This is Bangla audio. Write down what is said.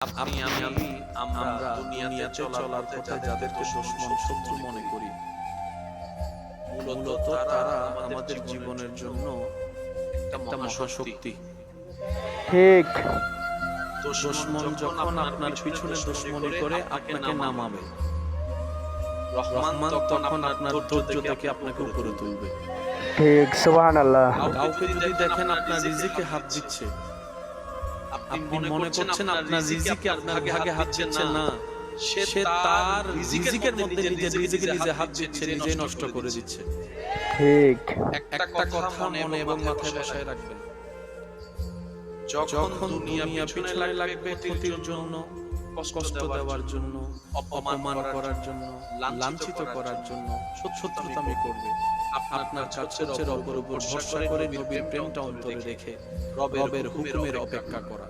আপনি আমি আমরা দুনিয়াতে চলার পথে যাদেরকে দুশমন শত্রু মনে করি, মূলত তারা আমাদের জীবনের জন্য একটা মহাশক্তি। ঠিক। দুশমন যখন আপনার পিছনে দুশমনি করে আপনাকে নামাবে, রহমান তখন আপনার ধৈর্য দেখে আপনাকে উপরে তুলবে। ঠিক, সুবহানাল্লাহ। কাউকে যদি দেখেন আপনার রিজিকে হাত দিচ্ছে, আপনি মনে করছেন আপনার রিজিকে আপনার ভাগে হাত দিচ্ছে না, সে তার রিজিকের মধ্যে নিজের রিজিকে নিজে হাত দিচ্ছে, নিজে নষ্ট করে দিচ্ছে। ঠিক। একটা কথা মনে এবং মাথায় বসায় রাখবেন, যখন দুনিয়া পিছনে লাগবে ক্ষতির জন্য, কষ্ট দেওয়ার জন্য, অপমান করার জন্য, লাঞ্ছিত করার জন্য, শত্রুতামি করবে, আপনার কাছে রবের উপর ভরসা করে নবীর প্রেমটা অন্তরে রেখে রবের হুকুমের অপেক্ষা করা।